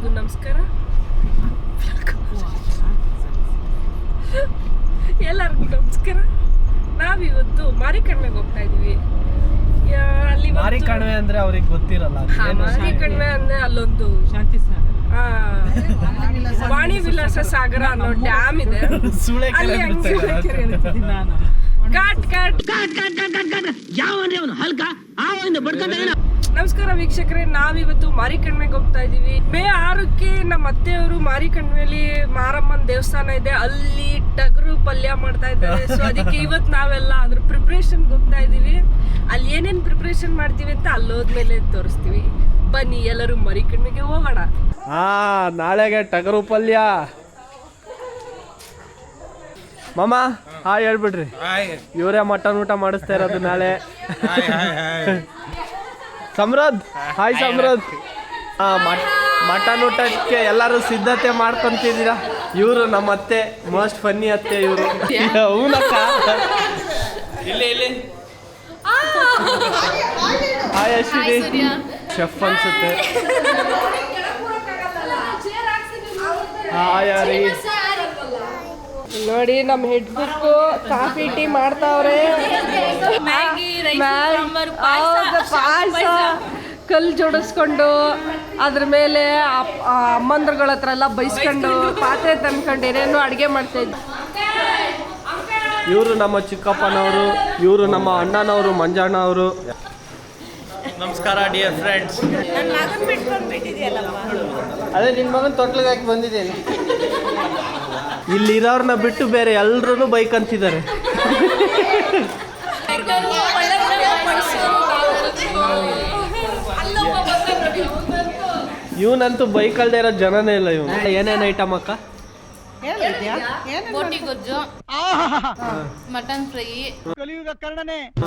ಎಲ್ಲರಿಗೂ ನಮಸ್ಕಾರ. ನಾವಿವತ್ತು ಮಾರಿಕಣಿವೆಗೆ ಹೋಗ್ತಾ ಇದೀವಿ. ಅಲ್ಲಿ ಮಾರಿಕಣಿವೆ ಅಂದ್ರೆ ಅವ್ರಿಗೆ ಗೊತ್ತಿರಲ್ಲ. ಮಾರಿಕಣಿವೆ ಅಂದ್ರೆ ಅಲ್ಲೊಂದು ಶಾಂತಿ ವಾಣಿ ವಿಲಾಸ ಸಾಗರ ಅನ್ನೋ ಡ್ಯಾಮ್ ಇದೆ. ನಮಸ್ಕಾರ ವೀಕ್ಷಕರೇ, ನಾವಿವತ್ತು ಮಾರಿಕಣಿವೆಗೆ ಹೋಗ್ತಾ ಇದೀವಿ. ಮೇ 6ಕ್ಕೆ ನಮ್ಮ ಅತ್ತೆಯವರು ಮಾರಿಕಣಿವೆಯಲ್ಲಿ ಮಾರಮ್ಮನ ದೇವಸ್ಥಾನ ಇದೆ, ಅಲ್ಲಿ ಟಗರು ಪಲ್ಯ ಮಾಡ್ತಾ ಇದ್ದಾರೆ. ಸೊ ಅದಕ್ಕೆ ಇವತ್ತು ನಾವೆಲ್ಲ ಅದ್ರ ಪ್ರಿಪ್ರೇಷನ್ಗೆ ಹೋಗ್ತಾ ಇದೀವಿ. ಅಲ್ಲಿ ಏನೇನ್ ಪ್ರಿಪ್ರೇಷನ್ ಮಾಡ್ತೀವಿ ಅಂತ ಅಲ್ಲೋದ್ಮೇಲೆ ತೋರಿಸ್ತೀವಿ. ಬನ್ನಿ ಎಲ್ಲರೂ ಮಾರಿಕಣಿವೆಗೆ ಹೋಗೋಣ. ನಾಳೆಗೆ ಟಗರು ಪಲ್ಯ. ಮಾಮ ಹಾಯ್ ಹೇಳ್ಬಿಡ್ರಿ. ಇವರೇ ಮಟನ್ ಊಟ ಮಾಡಿಸ್ತಾ ಇರೋದು ನಾಳೆ. ಸಮೃದ್ಧ್ ಹಾಯ್ ಸಮೃದ್ಧ್. ಮಟನ್ ಊಟಕ್ಕೆ ಎಲ್ಲರೂ ಸಿದ್ಧತೆ ಮಾಡ್ಕೊಂತಿದ್ದೀರಾ. ಇವರು ನಮ್ಮ ಅತ್ತೆ, ಮೋಸ್ಟ್ ಫನ್ನಿ ಅತ್ತೆ ಇವರು. ಹೂನಕ್ಕ ಇಲ್ಲಿ ಹಾಯ್ ಅಶ್ವಿನಿ. ಶೆಫ್ ಅನ್ಸುತ್ತೆ. ಹಾಯ್ ಹರಿ. ನೋಡಿ ನಮ್ಮ ಹೆಡ್ ಕುಕ್ ಕಾಫಿ ಟೀ ಮಾಡ್ತಾವ್ರೆ. ಪಾಯಸ ಕಲ್ಲು ಜೋಡಿಸ್ಕೊಂಡು ಅದ್ರ ಮೇಲೆ ಅಮ್ಮಂದ್ರಗಳ ಹತ್ರ ಎಲ್ಲ ಬೈಸ್ಕೊಂಡು ಪಾತ್ರೆ ತಂದ್ಕೊಂಡು ಏನೇನೋ ಅಡುಗೆ ಮಾಡ್ತಾ ಇದ್ವಿ. ಇವರು ನಮ್ಮ ಚಿಕ್ಕಪ್ಪನವರು, ಇವರು ನಮ್ಮ ಅಣ್ಣನವರು ಮಂಜಣ್ಣ ಅವರು. ನಮಸ್ಕಾರ ಡಿಯರ್ ಫ್ರೆಂಡ್ಸ್. ಅದೇ ನಿನ್ನ ಮಗನ ತೊಟ್ಲಿಗೆ ಹಾಕಿ ಬಂದಿದ್ದೇನೆ. ಇಲ್ಲಿರೋರ್ನ ಬಿಟ್ಟು ಬೇರೆ ಎಲ್ರೂ ಬೈಕ್ ಅಂತಿದ್ದಾರೆ. ಇವನಂತೂ ಬೈಕ್ ಅಲ್ದೇ ಇರೋ ಜನನೇ ಇಲ್ಲ. ಇವನು ಏನೇನು ಐಟಮ್ ಅಕ್ಕ? ಬೋಟಿ ಗೊಜ್ಜು, mutton fry,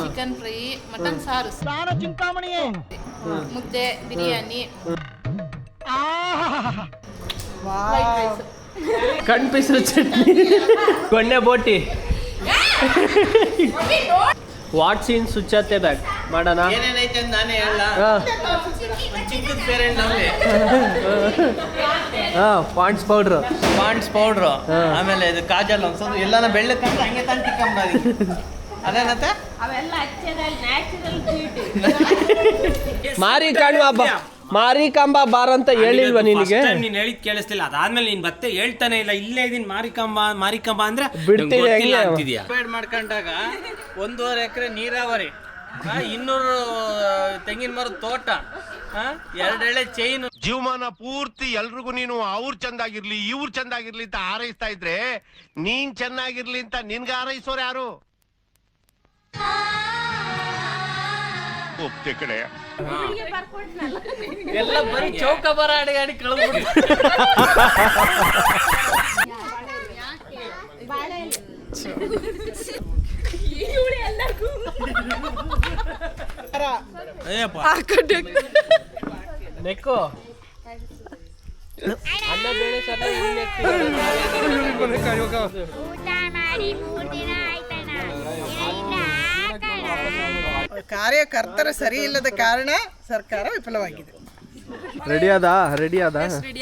chicken fry, mutton ಸಾರು, ಮುದ್ದೆ, ಬಿರಿಯಾನಿ, ಕಣ್ಪಿಸ್ರು ಚಟ್ನಿ, ಕೊಣ್ಣೆ ಬೋಟಿ. ವಾಟ್ ಸೀನ್ ಸುಚ್ಚತ್ತೆ ಬ್ಯಾಗ್ ಮಾಡೋಣ. ಏನೇನೈತೆ ಅಂತ ನಾನೇ ಹೇಳ. ಚಿಕ್ಕದ ಪೇರೆಂಟ್ ನಮ್ಮಲ್ಲಿ ಪಾಂಡ್ಸ್ ಪೌಡ್ರು, ಆಮೇಲೆ ಇದು ಕಾಜಲ್ ಒಂದ್ಸಲ ಎಲ್ಲಾನ ಬೆಳ್ಳಕ್ಕಂತ ಹಂಗೆ ತಂದು ತಿಕ್ಕಂಬ. ಅದೇನತ್ತೆ ಮಾರಿಕಾಂಬ ಬಾರ್ ಅಂತ ಹೇಳಿಲ್ವಾ ನಿನಗೆ? ನೀನ್ ಹೇಳಿದ್ ಕೇಳಿಸ್ತಿಲ್ಲ. ಅದಾದ್ಮೇಲೆ ನೀನ್ ಮತ್ತೆ ಹೇಳ್ತಾನೆ ಇಲ್ಲ. ಇಲ್ಲೇ ಇದೀನಿ ಮಾರಿಕಾಂಬ ಅಂದ್ರೆ ಬಿಡ್ತೀವಿ ಅಂತಿದ್ಯಾ. ಮಾಡ್ಕೊಂಡಾಗ 1.5 ಎಕರೆ ನೀರಾವರಿ, 200 ತೆಂಗಿನ ಮರದ ತೋಟ, 2 ಎಳೆ ಚೈನ್. ಜೀವಮಾನ ಪೂರ್ತಿ ಎಲ್ರಿಗೂ ನೀನು ಅವ್ರು ಚಂದಾಗಿರ್ಲಿ ಇವ್ರು ಚಂದಾಗಿರ್ಲಿ ಅಂತ ಹಾರೈಸ್ತಾ ಇದ್ರೆ ನೀನ್ ಚೆನ್ನಾಗಿರ್ಲಿ ಅಂತ ನಿನ್ಗೆ ಹಾರೈಸೋರು ಯಾರು? ಒಪ್ತೆ ಕಡೆ ಎಲ್ಲ ಬರೀ ಚೌಕ ಬರ ಅಡಿ ಕಳೆದ್ಬಿಟ್ಟು. ನೆಕ್ಕು ಅನ್ನ ಬೇಳೆ ಕಾರ್ಯಕರ್ತರ ಸರಿ ಇಲ್ಲದ ಕಾರಣ ಸರ್ಕಾರ ವಿಫಲವಾಗಿದೆ. ರೆಡಿ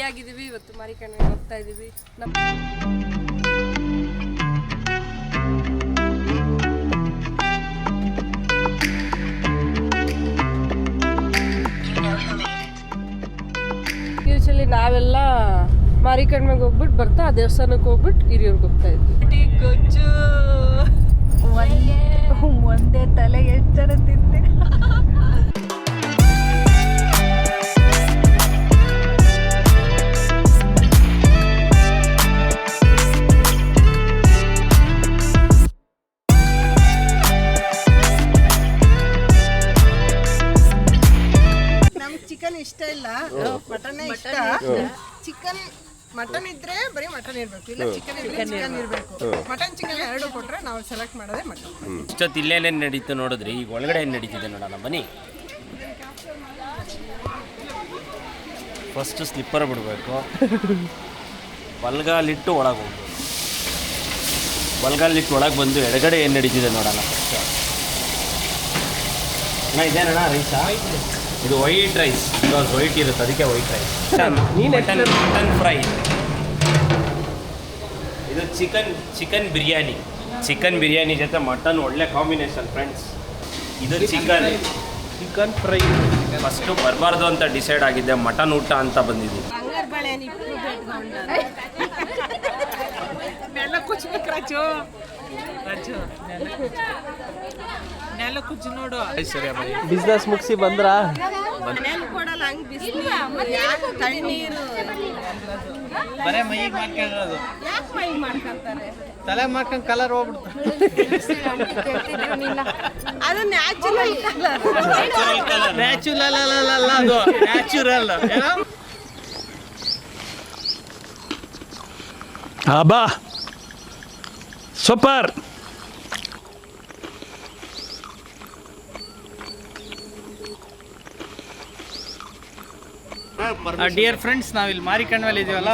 ಆಗಿದ್ದೀವಿ. ಇವತ್ತು ಮಾರಿಕಣಿವೆಗೆ ಹೋಗ್ತಾ ಇದೀವಿ. ಯೂಶಲಿ ನಾವೆಲ್ಲ ಮಾರಿಕಣಿವೆಗೆ ಹೋಗ್ಬಿಟ್ಟು ಬರ್ತಾ ಆ ದೇವಸ್ಥಾನಕ್ಕೆ ಹೋಗ್ಬಿಟ್ಟು ಹಿರಿಯೂರ್ಗೆ ಹೋಗ್ತಾ ಇದ್ವಿ. ಗೊಜ್ಜು ಒಂದೇ ತಲೆ ಎಷ್ಟು ಜನ ತಿಂತೆ. ನಮ್ಗೆ ಚಿಕನ್ ಇಷ್ಟ ಇಲ್ಲ, ಮಟನ್ನೇ ಇಷ್ಟ. ಚಿಕನ್ ಮಟನ್ ಇದ್ರೆ ಬರೀ ಮಟನ್ ಇರ್ಬೇಕು, ಇಲ್ಲ ಚಿಕನ್ ಇದ್ರೆ ಚಿಕನ್ ಇರ್ಬೇಕು. ಮಟನ್ ಚಿಕನ್ ಎರಡು ಕೊಟ್ರೆ ನಾವು ಸೆಲೆಕ್ಟ್ ಮಾಡೋದೇ ಮಟನ್. ಇಷ್ಟೊತ್ತು ಇಲ್ಲೇನೇನು ನಡೀತು ನೋಡಿದ್ರಿ, ಈಗ ಒಳಗಡೆ ಏನು ನಡೀತಿದೆ ನೋಡೋಣ ಬನ್ನಿ. ಫಸ್ಟ್ ಸ್ಲಿಪ್ಪರ್ ಬಿಡಬೇಕು, ಬಲ್ಗಾಲಿಟ್ಟು ಒಳಗೆ ಹೋಗ್ಬೇಕು. ಬಲ್ಗಾಲಿಟ್ಟು ಒಳಗೆ ಬಂದು ಎಡಗಡೆ ಏನು ನಡೀತಿದೆ ನೋಡೋಣ. ಇದೇನಣ್ಣ ರೈಸಾ? ಇದು ವೈಟ್ ರೈಸ್, ಬಿಕಾಸ್ ವೈಟ್ ಇರುತ್ತೆ ಅದಕ್ಕೆ ವೈಟ್ ರೈಸ್. Mutton fry. ಇದು ಚಿಕನ್ ಬಿರಿಯಾನಿ. ಚಿಕನ್ ಬಿರಿಯಾನಿ ಜೊತೆ ಮಟನ್ ಒಳ್ಳೆ ಕಾಂಬಿನೇಷನ್ ಫ್ರೆಂಡ್ಸ್. ಇದು ಚಿಕನ್ ಫ್ರೈ. ಫಸ್ಟು ಬರಬಾರ್ದು ಅಂತ ಡಿಸೈಡ್ ಆಗಿದ್ದೆ, ಮಟನ್ ಊಟ ಅಂತ ಬಂದಿದ್ದೀವಿ. ಬಿಸ್ನೆಸ್ ಮುಗಿಸಿ ಬಂದ್ರಾ? ಬರೇ ಮೈಗೆ ಮಾಡ್ಕೊಂಡಿರೋದು, ತಲೆ ಮಾಡ್ಕೊಂಡು ಕಲರ್ ಹೋಗ್ಬಿಡ್ತು. ಅದು ನ್ಯಾಚುರಲ್ ನ್ಯಾಚುರಲ್ ಅಲ್ಲ, ಅದು ನ್ಯಾಚುರಲ್. ಅಬ್ಬಾ ಸೂಪರ್. ಡಿಯರ್ ಫ್ರೆಂಡ್ಸ್, ನಾವಿಲ್ಲಿ ಮಾರಿಕಣಿವೆಯಲ್ಲಿ ಇದೀವಲ್ಲ,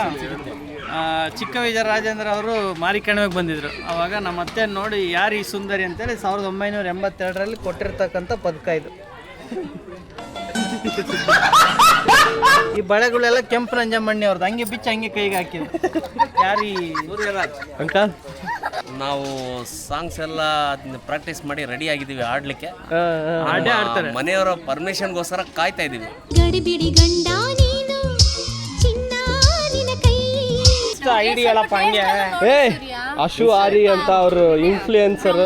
ಚಿಕ್ಕ ವಿಜಯ ರಾಜೇಂದ್ರ ಅವರು ಮಾರಿಕಣಿವೆಗೆ ಬಂದಿದ್ರು. ಆವಾಗ ನಮ್ಮ ಅತ್ತೆ ನೋಡಿ ಯಾರು ಈ ಸುಂದರಿ ಅಂತೇಳಿ 1982ರಲ್ಲಿ ಕೊಟ್ಟಿರ್ತಕ್ಕಂಥ ಪದಕ ಇದು. ಈ ಬಳೆಗಳೆಲ್ಲ ಕೆಂಪು ನಂಜಮ್ಮಣ್ಣಿ ಅವ್ರದ್ದು, ಹಂಗೆ ಬಿಚ್ಚ ಹಂಗೆ ಕೈಗೆ ಹಾಕಿದ್ರು. ಯಾರು ಈ ಸೂರ್ಯರಾಜ್ ಅಂಕಲ್? ನಾವು ಸಾಂಗ್ಸ್ ಎಲ್ಲ ಪ್ರಾಕ್ಟೀಸ್ ಮಾಡಿ ರೆಡಿ ಆಗಿದ್ದೀವಿ ಆಡ್ಲಿಕ್ಕೆ. ಹಾಡೇ ಆಡ್ತಾರೆ. ಮನೆಯವರ ಪರ್ಮಿಷನ್ಗೋಸ್ಕರ ಕಾಯ್ತಾ ಇದೀವಿ. ಗಡಿಬಿಡಿ ಗಂಡ ನೀನು ಚಿನ್ನ ನಿನ್ನ ಕೈ. ಐಡಿ ಹೇಳಪ್ಪ ಹಂಗೆ. ಅಶು ಆರಿ ಅಂತ ಅವರು ಇನ್ಫ್ಲೂಯೆನ್ಸರ್.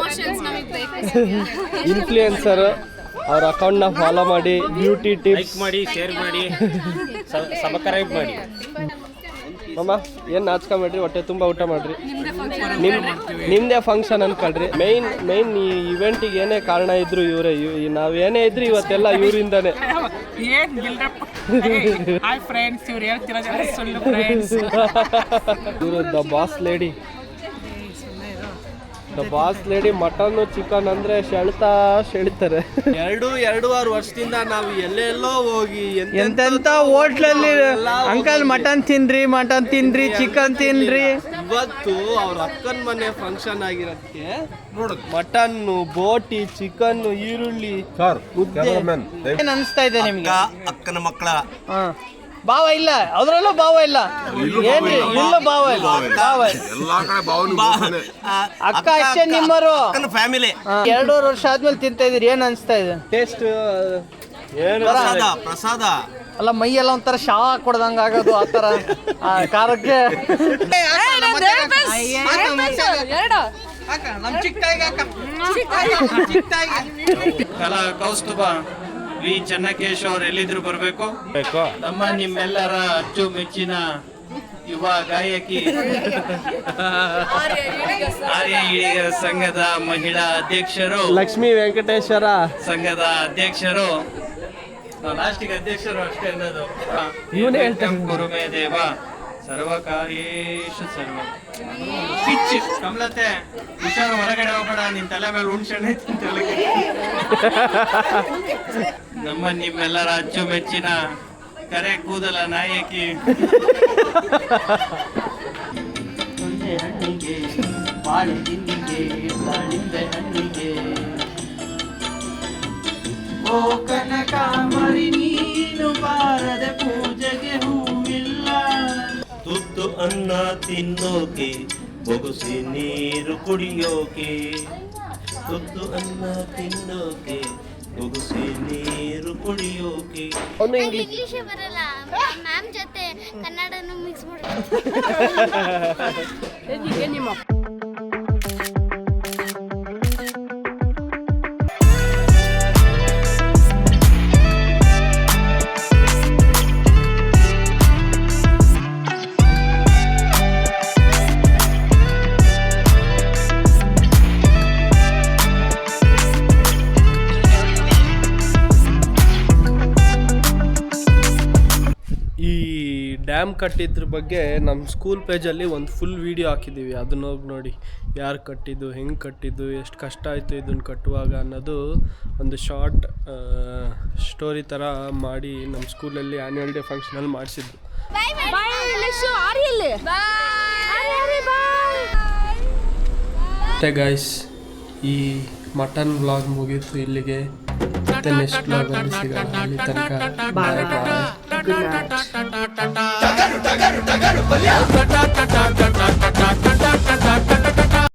ಅವ್ರ ಅಕೌಂಟ್ನ ಫಾಲೋ ಮಾಡಿ, ಬ್ಯೂಟಿ ಟಿಪ್ಸ್ ಲೈಕ್ ಮಾಡಿ, ಶೇರ್ ಮಾಡಿ, ಸಬ್ಸ್ಕ್ರೈಬ್ ಮಾಡಿ. ಅಮ್ಮ ಏನು ನಾಚ್ಕೊಂಬೇಡ್ರಿ, ಹೊಟ್ಟೆ ತುಂಬ ಊಟ ಮಾಡ್ರಿ. ನಿಮ್ಮದೇ ಫಂಕ್ಷನ್ ಅನ್ಕೊಳ್ರಿ. ಮೇಯ್ನ್ ಈ ಇವೆಂಟಿಗೆ ಏನೇ ಕಾರಣ ಇದ್ರು ಇವರೇ. ನಾವೇನೇ ಇದ್ರು ಇವತ್ತೆಲ್ಲ ಇವರಿಂದಾನೆ. ಇವರು the boss lady. Boss lady. Mutton chicken ಅಂದ್ರೆ ಸೆಳಿತಾರೆ. 2.5 ವರ್ಷದಿಂದ ನಾವು ಎಲ್ಲೆಲ್ಲೋ ಹೋಗಿ ಎಂತೆಂಥ ಹೋಟ್ಲಲ್ಲಿ ಅಂಕಲ್ ಮಟನ್ ತಿನ್ರಿ ಚಿಕನ್ ತಿನ್ರಿ. ಇವತ್ತು ಅವ್ರ ಅಕ್ಕನ ಮನೆ ಫಂಕ್ಷನ್ ಆಗಿರೋದಕ್ಕೆ ಮಟನ್ನು, ಬೋಟಿ, ಚಿಕನ್, ಈರುಳ್ಳಿ, ಏನ್ ಅನಿಸ್ತಾ ಇದೆ ನಿಮ್ಗೆ? ಅಕ್ಕನ ಮಕ್ಕಳ ಭಾವ ಇಲ್ಲ, ಅದ್ರಲ್ಲೂ ಭಾವ ಇಲ್ಲ. ಏನ್ರಿ ಇಲ್ಲ ಭಾವ ಇಲ್ಲ. ಅಕ್ಕ ಅಷ್ಟೇ ನಿಮ್ಮರು ಫ್ಯಾಮಿಲಿ. 2.5 ವರ್ಷ ಆದ್ಮೇಲೆ ತಿಂತಾ ಇದೀರಿ, ಏನ್ ಅನಿಸ್ತಾ ಇದೆ? ಟೇಸ್ಟ್ ಪ್ರಸಾದ ಅಲ್ಲ, ಮೈ ಎಲ್ಲ ಒಂಥರ ಶಾ ಕೊಡ್ದಂಗ ಆಗೋದು ಆ ತರ ಖಾರಕ್ಕೆ. ಕಲಾ ಕೌಸ್ತುಭ ವಿ ಚೆನ್ನಕೇಶ್ ಅವ್ರು ಎಲ್ಲಿದ್ರು ಬರಬೇಕು. ನಮ್ಮ ನಿಮ್ಮೆಲ್ಲರ ಅಚ್ಚುಮೆಚ್ಚಿನ ಯುವ ಗಾಯಕಿ ಆರ್ಯ ಈಡಿಗರ ಸಂಘದ ಮಹಿಳಾ ಅಧ್ಯಕ್ಷರು, ಲಕ್ಷ್ಮೀ ವೆಂಕಟೇಶ್ವರ ಸಂಘದ ಅಧ್ಯಕ್ಷರು, ಲಾಸ್ಟಿಗೆ ಅಧ್ಯಕ್ಷರು ಅಷ್ಟೇ ಅನ್ನೋದು. ಇವನೇ ಹೇಳ್ತಾನೆ. ಗುರುಮೇ ದೇವ ಸರ್ವಕಾರ್ಯೇಷು ಸರ್ವ. ಪಿಚ್ ಕಮಲತೆ ಹುಷಾರು, ಹೊರಗಡೆ ಹೋಗ್ಬೇಡ, ನಿನ್ ತಲೆ ಮೇಲೆ ಉಣ್ಸಣೆ ತಿಂತಲಕ್ಕೆ. ನಮ್ಮ ನಿಮ್ಮೆಲ್ಲರ ಅಚ್ಚುಮೆಚ್ಚಿನ ಕರೆ ಕೂದಲ ನಾಯಕಿ ಹಣ್ಣಿಗೆ ಬಾಳೆ ತಿನ್ನಿಗೆ ಬಾಳಿಂಬೆ ಹಣ್ಣಿಗೆ ಓ ಕನಕಾಂಬರಿ ನೀನು ಬಾರದ ಪೂಜೆಗೆ ಹೂವಿಲ್ಲ. ತುತ್ತು ಅನ್ನ ತಿನ್ನೋಕೆ ಬೊಗುಸಿ ನೀರು ಕುಡಿಯೋಕೆ, ತುತ್ತು ಅನ್ನ ತಿನ್ನೋಕೆ ಬೊಗುಸಿ ನೀರು ಕುಡಿಯೋಕೆ. ಇಂಗ್ಲಿಷ್ ಬರಲ್ಲ, ಮ್ಯಾಮ್ ಜೊತೆ ಕನ್ನಡನು ಮಿಕ್ಸ್ ಮಾಡ್ತಾರೆ. ಡ್ಯಾಮ್ ಕಟ್ಟಿದ್ರ ಬಗ್ಗೆ ನಮ್ಮ ಸ್ಕೂಲ್ ಪೇಜಲ್ಲಿ ಒಂದು ಫುಲ್ ವೀಡಿಯೋ ಹಾಕಿದ್ದೀವಿ. ಅದನ್ನ ಹೋಗಿ ನೋಡಿ, ಯಾರು ಕಟ್ಟಿದ್ದು, ಹೆಂಗೆ ಕಟ್ಟಿದ್ದು, ಎಷ್ಟು ಕಷ್ಟ ಆಯಿತು ಇದನ್ನು ಕಟ್ಟುವಾಗ ಅನ್ನೋದು ಒಂದು ಶಾರ್ಟ್ ಸ್ಟೋರಿ ಥರ ಮಾಡಿ ನಮ್ಮ ಸ್ಕೂಲಲ್ಲಿ ಆ್ಯನ್ಯುವಲ್ ಡೇ ಫಂಕ್ಷನಲ್ಲಿ ಮಾಡಿಸಿದ್ದು. ಮತ್ತೆ ಗೈಸ್, ಈ ಮಟನ್ ವ್ಲಾಗ್ ಮುಗೀತು ಇಲ್ಲಿಗೆ. ಮತ್ತೆ ನೆಕ್ಸ್ಟ್ ಬ್ಲಾಗಲ್ಲಿ ಸಿಗೋಣ. ಅಲ್ಲಿ ತನಕ ಬಾಯ್ ಬಾಯ್. Good night.